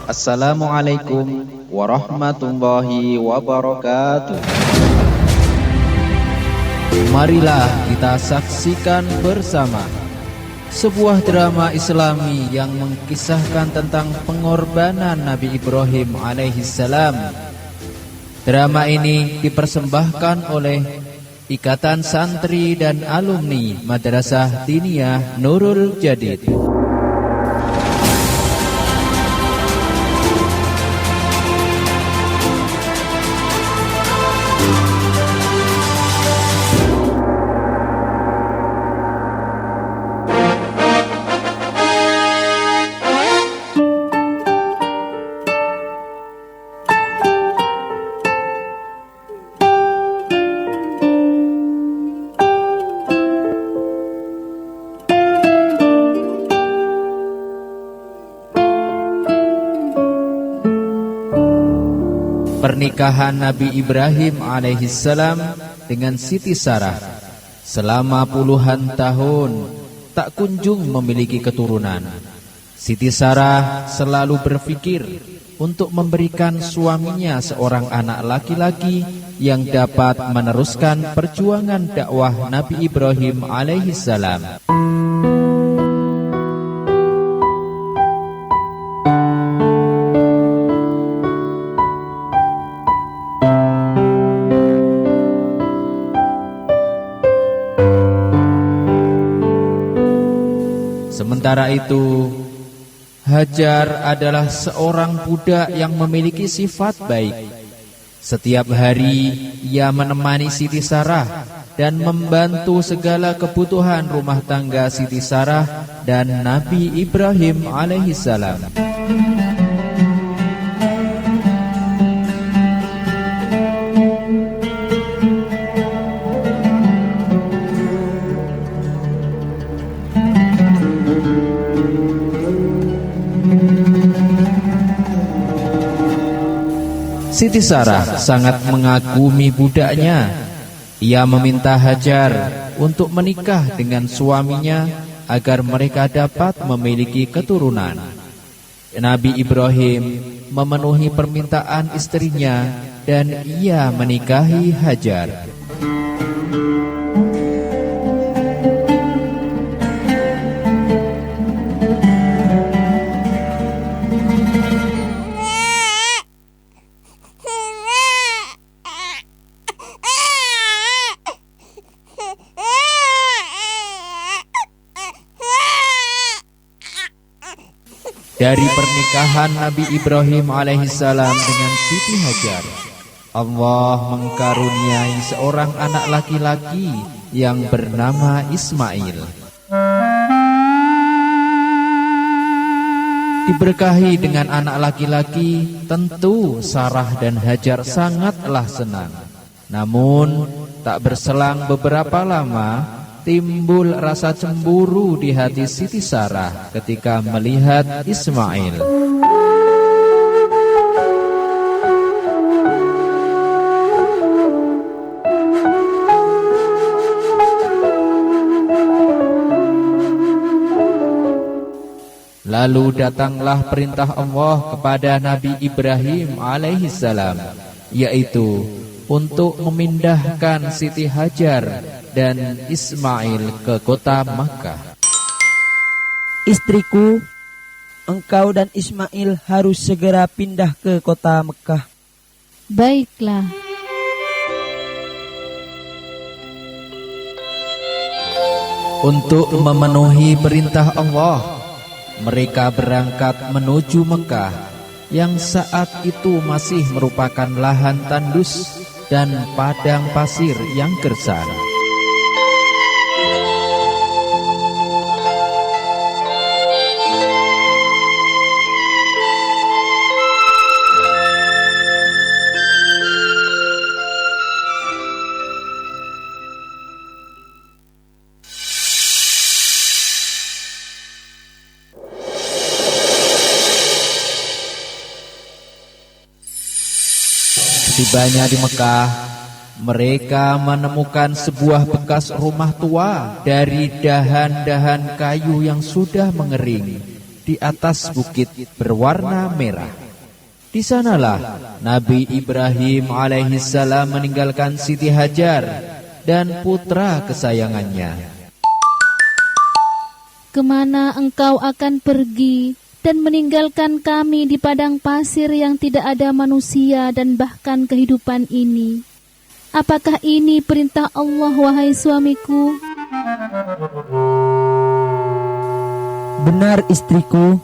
Assalamualaikum warahmatullahi wabarakatuh. Marilah kita saksikan bersama sebuah drama Islami yang mengkisahkan tentang pengorbanan Nabi Ibrahim alaihissalam. Drama ini dipersembahkan oleh Ikatan Santri dan Alumni Madrasah Diniyah Nurul Jadid. Pernikahan Nabi Ibrahim alaihissalam dengan Siti Sarah selama puluhan tahun tak kunjung memiliki keturunan. Siti Sarah selalu berpikir untuk memberikan suaminya seorang anak laki-laki yang dapat meneruskan perjuangan dakwah Nabi Ibrahim alaihissalam. Sementara itu, Hajar adalah seorang budak yang memiliki sifat baik. Setiap hari ia menemani Siti Sarah dan membantu segala kebutuhan rumah tangga Siti Sarah dan Nabi Ibrahim alaihissalam. Siti Sarah sangat mengagumi budaknya. Ia meminta Hajar untuk menikah dengan suaminya agar mereka dapat memiliki keturunan. Nabi Ibrahim memenuhi permintaan istrinya dan ia menikahi Hajar. Dari pernikahan Nabi Ibrahim alaihissalam dengan Siti Hajar, Allah mengkaruniai seorang anak laki-laki yang bernama Ismail. Diberkahi dengan anak laki-laki, tentu Sarah dan Hajar sangatlah senang. Namun, tak berselang beberapa lama, timbul rasa cemburu di hati Siti Sarah ketika melihat Ismail. Lalu datanglah perintah Allah kepada Nabi Ibrahim alaihissalam, yaitu untuk memindahkan Siti Hajar dan Ismail ke kota Makkah. Istriku, engkau dan Ismail harus segera pindah ke kota Mekah. Baiklah. Untuk memenuhi perintah Allah, mereka berangkat menuju Mekah yang saat itu masih merupakan lahan tandus dan padang pasir yang gersang. Setibanya di Mekah, mereka menemukan sebuah bekas rumah tua dari dahan-dahan kayu yang sudah mengering. di atas bukit berwarna merah. Di sanalah Nabi Ibrahim alaihissalam meninggalkan Siti Hajar dan putra kesayangannya. Kemana engkau akan pergi dan meninggalkan kami di padang pasir yang tidak ada manusia dan bahkan kehidupan ini? Apakah ini perintah Allah, wahai suamiku? Benar, istriku.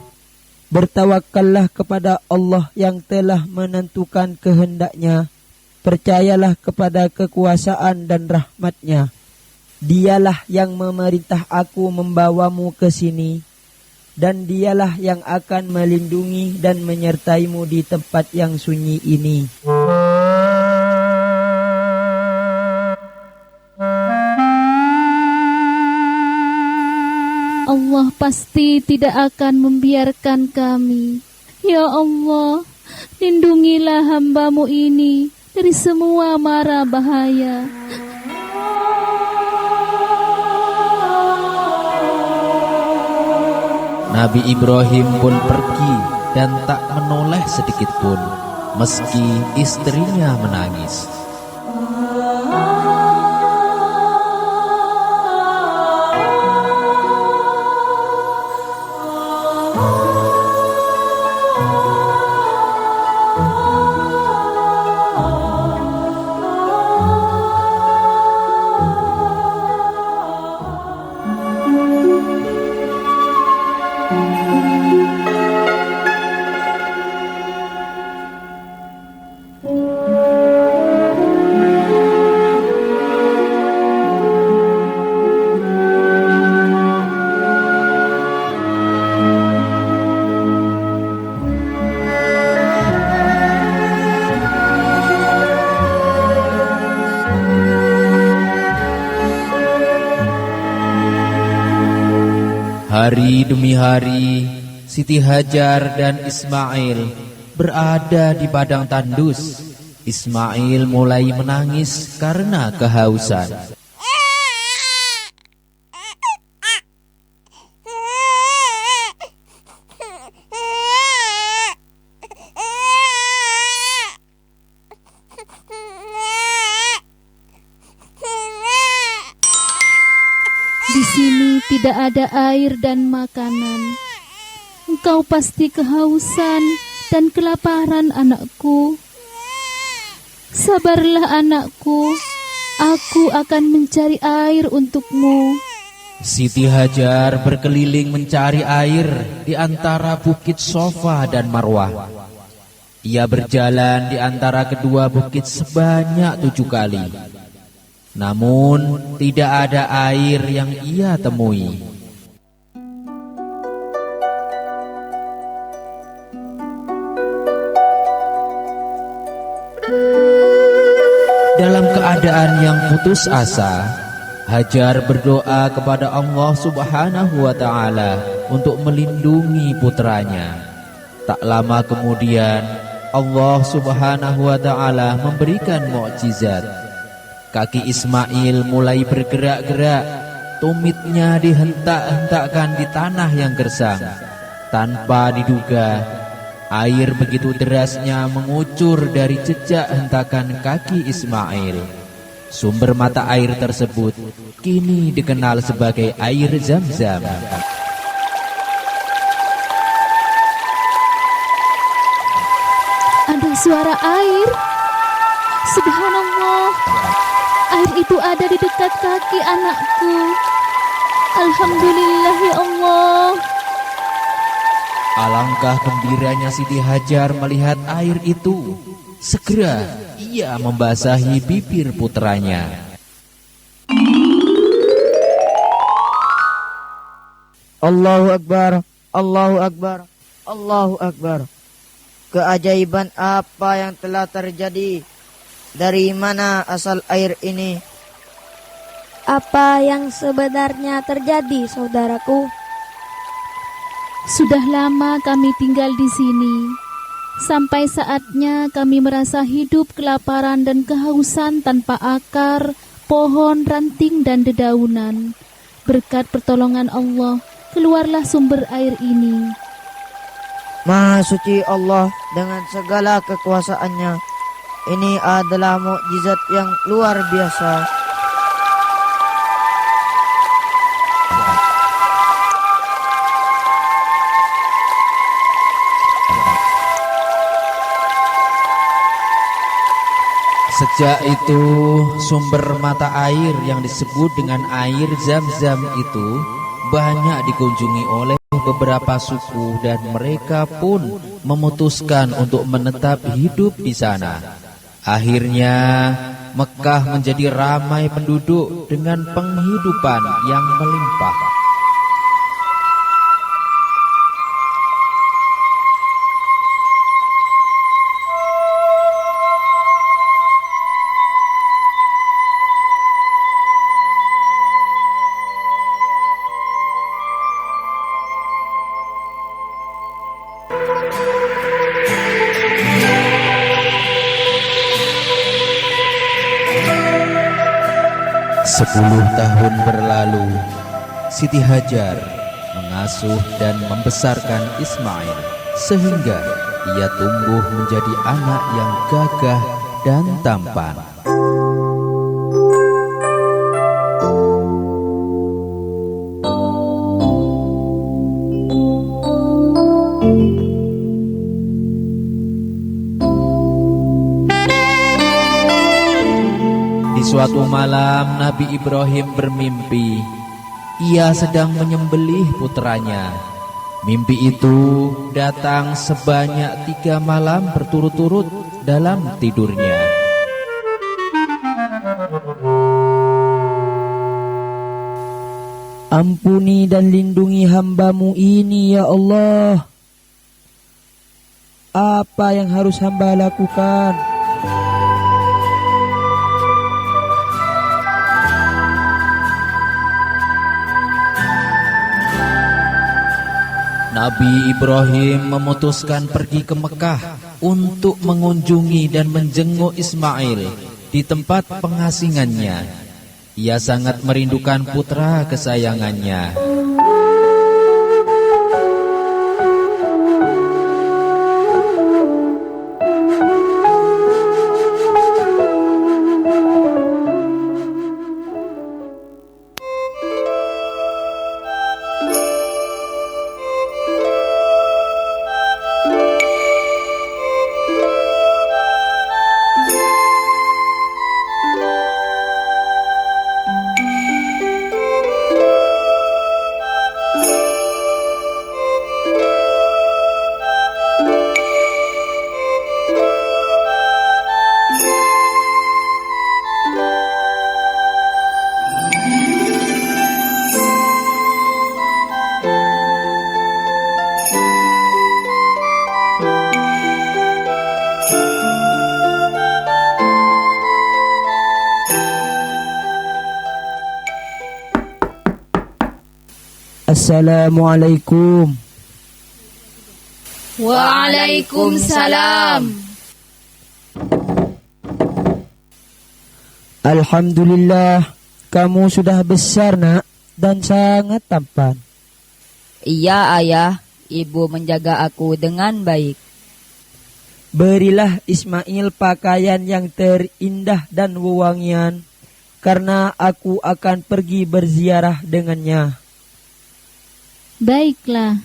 Bertawakallah kepada Allah yang telah menentukan kehendaknya. Percayalah kepada kekuasaan dan rahmatnya. Dialah yang memerintah aku membawamu ke sini, dan dialah yang akan melindungi dan menyertaimu di tempat yang sunyi ini. Allah pasti tidak akan membiarkan kami. Ya Allah, lindungilah hamba-Mu ini dari semua mara bahaya. Nabi Ibrahim pun pergi dan tak menoleh sedikit pun, meski istrinya menangis. Hari demi hari, Siti Hajar dan Ismail berada di padang tandus. Ismail mulai menangis karena kehausan. Di sini tidak ada air dan makanan. Engkau pasti kehausan dan kelaparan, anakku. Sabarlah, anakku. Aku akan mencari air untukmu. Siti Hajar berkeliling mencari air di antara bukit Sofa dan Marwah. Ia berjalan di antara kedua bukit sebanyak 7 kali. Namun tidak ada air yang ia temui. Dalam keadaan yang putus asa, Hajar berdoa kepada Allah Subhanahu wa Ta'ala untuk melindungi putranya. Tak lama kemudian, Allah Subhanahu wa Ta'ala memberikan mukjizat. Kaki Ismail mulai bergerak-gerak, tumitnya dihentak-hentakkan di tanah yang gersang. Tanpa diduga, air begitu derasnya mengucur dari jejak hentakan kaki Ismail. Sumber mata air tersebut kini dikenal sebagai air Zam-Zam. Ada suara air. Subhanallah. Air itu ada di dekat kaki anakku. Alhamdulillah ya Allah. Alangkah gembiranya Siti Hajar melihat air itu. Segera ia membasahi bibir putranya. Allahu Akbar, Allahu Akbar, Allahu Akbar. Keajaiban apa yang telah terjadi? Dari mana asal air ini? Apa yang sebenarnya terjadi, saudaraku? Sudah lama kami tinggal di sini. Sampai saatnya kami merasa hidup kelaparan dan kehausan tanpa akar, pohon, ranting, dan dedaunan. Berkat pertolongan Allah, keluarlah sumber air ini. Maha suci Allah dengan segala kekuasaannya. Ini adalah mukjizat yang luar biasa. Sejak itu, sumber mata air yang disebut dengan air Zam-Zam itu banyak dikunjungi oleh beberapa suku dan mereka pun memutuskan untuk menetap hidup di sana. Akhirnya, Mekah menjadi ramai penduduk dengan penghidupan yang melimpah. Sepuluh tahun berlalu, Siti Hajar mengasuh dan membesarkan Ismail sehingga ia tumbuh menjadi anak yang gagah dan tampan. Suatu malam Nabi Ibrahim bermimpi ia sedang menyembelih putranya. Mimpi itu datang sebanyak 3 malam berturut-turut dalam tidurnya. Ampuni dan lindungi hamba-Mu ini ya Allah. Apa yang harus hamba lakukan? Nabi Ibrahim memutuskan pergi ke Mekah untuk mengunjungi dan menjenguk Ismail di tempat pengasingannya. Ia sangat merindukan putra kesayangannya. Assalamualaikum. Waalaikumsalam. Alhamdulillah, kamu sudah besar nak dan sangat tampan. Iya ayah, ibu menjaga aku dengan baik. Berilah Ismail pakaian yang terindah dan wewangian, karena aku akan pergi berziarah dengannya. Baiklah.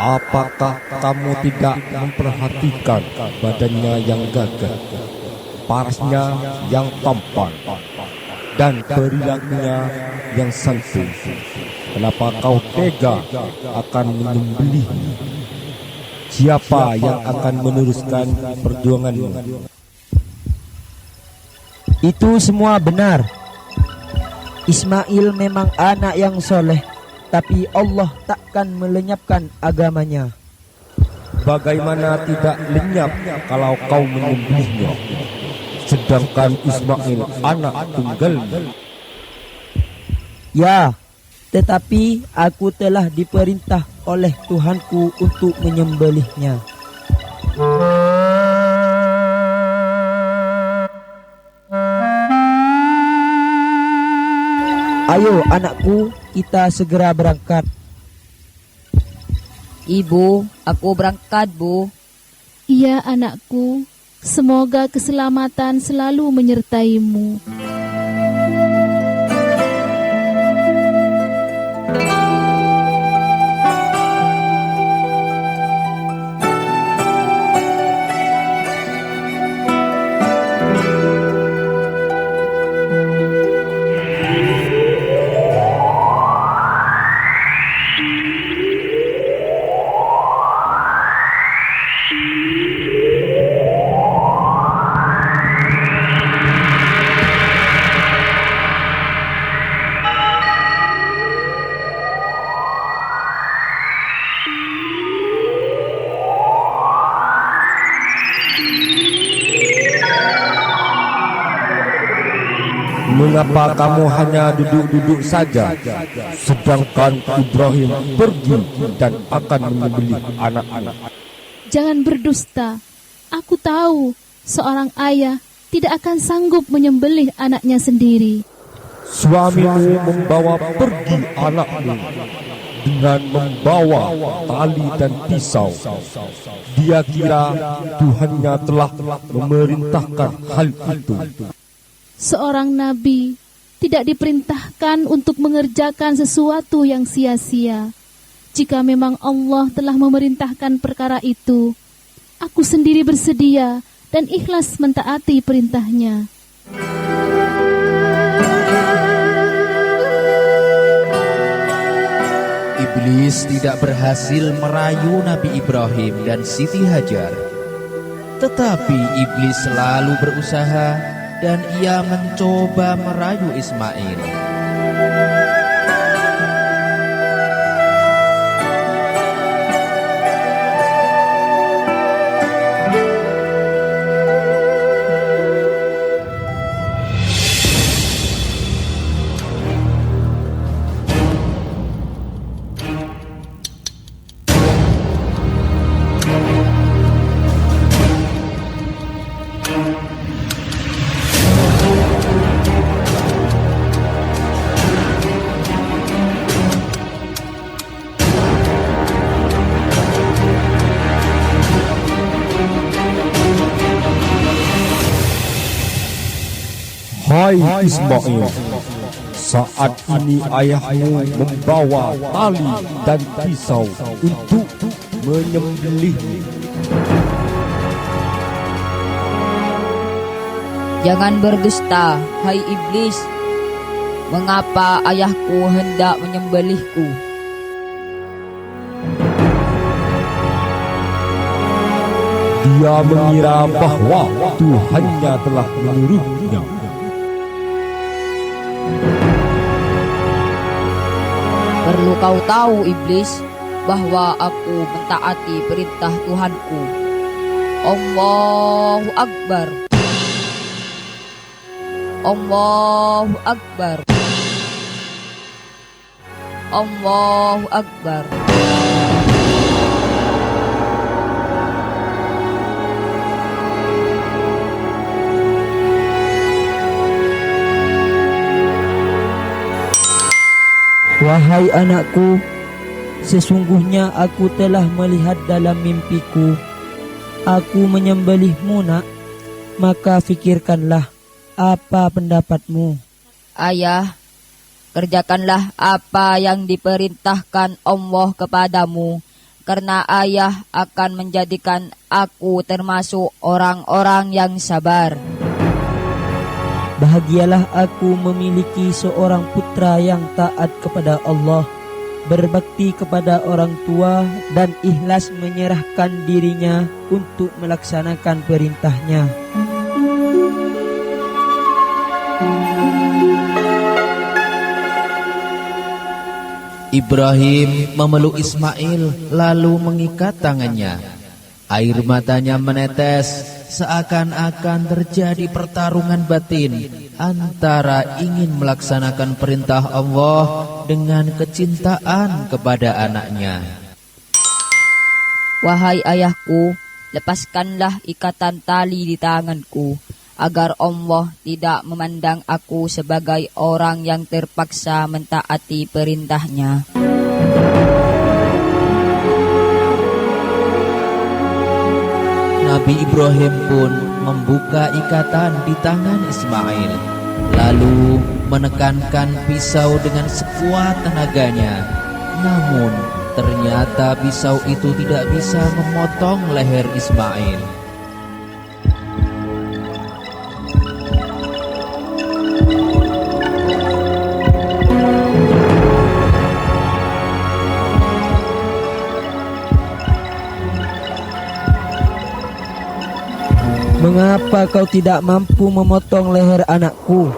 Apakah kamu tidak memperhatikan badannya yang gagah, parasnya yang tampan, dan perilakunya yang santun? Kenapa kau tega akan menyembelihnya? Siapa yang akan meneruskan perjuanganmu? Itu semua benar. Ismail memang anak yang soleh, tapi Allah takkan melenyapkan agamanya. bagaimana tidak lenyap kalau kau menyembelihnya, sedangkan Ismail anak tunggalmu? Ya, tetapi aku telah diperintah oleh Tuhanku untuk menyembelihnya. Ayo anakku, kita segera berangkat. Ibu, aku berangkat, Bu. Iya anakku, semoga keselamatan selalu menyertaimu. Mengapa kamu hanya duduk-duduk saja, sedangkan Ibrahim pergi dan akan menyembelih anak-anak? Jangan berdusta. Aku tahu seorang ayah tidak akan sanggup menyembelih anaknya sendiri. Suamimu membawa pergi anakmu dengan membawa tali dan pisau. Dia kira Tuhannya telah memerintahkan hal itu. Seorang nabi tidak diperintahkan untuk mengerjakan sesuatu yang sia-sia. Jika memang Allah telah memerintahkan perkara itu, aku sendiri bersedia dan ikhlas mentaati perintahnya. Iblis tidak berhasil merayu Nabi Ibrahim dan Siti Hajar. Tetapi iblis selalu berusaha dan ia mencoba merayu Ismail. Hai Ismail, saat ini ayahmu membawa tali dan pisau untuk menyembelihmu. Jangan berdusta, hai iblis. Mengapa ayahku hendak menyembelihku? Dia mengira bahwa Tuhannya telah menyuruhnya. Perlu kau tahu, iblis, bahwa aku mentaati perintah Tuhanku. Allahu Akbar. Allahu Akbar. Allahu Akbar. Wahai anakku, sesungguhnya aku telah melihat dalam mimpiku. Aku menyembelihmu, nak. Maka fikirkanlah, apa pendapatmu? Ayah, kerjakanlah apa yang diperintahkan Allah kepadamu, karena ayah akan menjadikan aku termasuk orang-orang yang sabar. Bahagialah aku memiliki seorang putra yang taat kepada Allah, berbakti kepada orang tua, dan ikhlas menyerahkan dirinya untuk melaksanakan perintahnya. Ibrahim memeluk Ismail lalu mengikat tangannya Air matanya menetes, seakan-akan terjadi pertarungan batin antara ingin melaksanakan perintah Allah dengan kecintaan kepada anaknya. Wahai ayahku, lepaskanlah ikatan tali di tanganku, agar Allah tidak memandang aku sebagai orang yang terpaksa mentaati perintahnya. Nabi Ibrahim pun membuka ikatan di tangan Ismail, lalu menekankan pisau dengan sekuat tenaganya. Namun ternyata pisau itu tidak bisa memotong leher Ismail. Mengapa kau tidak mampu memotong leher anakku?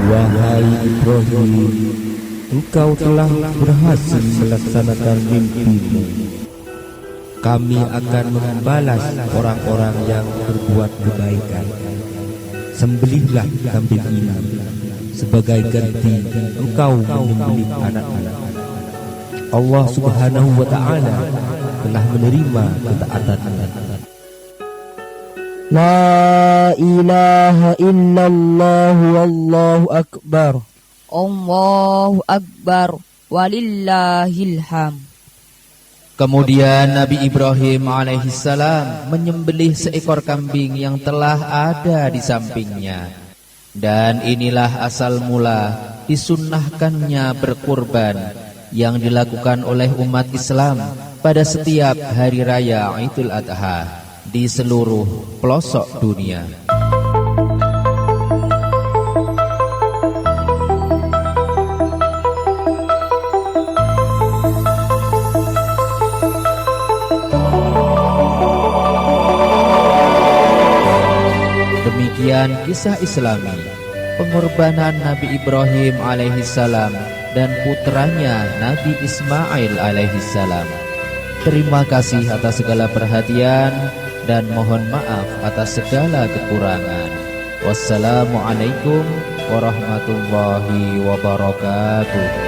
Wahai Ibrahim, engkau telah berhasil melaksanakan mimpimu. Kami akan membalas orang-orang yang berbuat kebaikan. Sembelihlah kambing ini sebagai ganti engkau menyembelih anak-anak. Allah Subhanahu wa Ta'ala telah menerima ketaatan. La ilaha illallah wallahu akbar. Allahu Akbar, walillahilham. Kemudian Nabi Ibrahim alaihissalam menyembelih seekor kambing yang telah ada di sampingnya. Dan inilah asal mula disunnahkannya berkurban yang dilakukan oleh umat Islam pada setiap hari raya Idul Adha di seluruh pelosok dunia. Demikian kisah Islami pengorbanan Nabi Ibrahim alaihissalam dan putranya Nabi Ismail alaihissalam. Terima kasih atas segala perhatian dan mohon maaf atas segala kekurangan. Wassalamualaikum warahmatullahi wabarakatuh.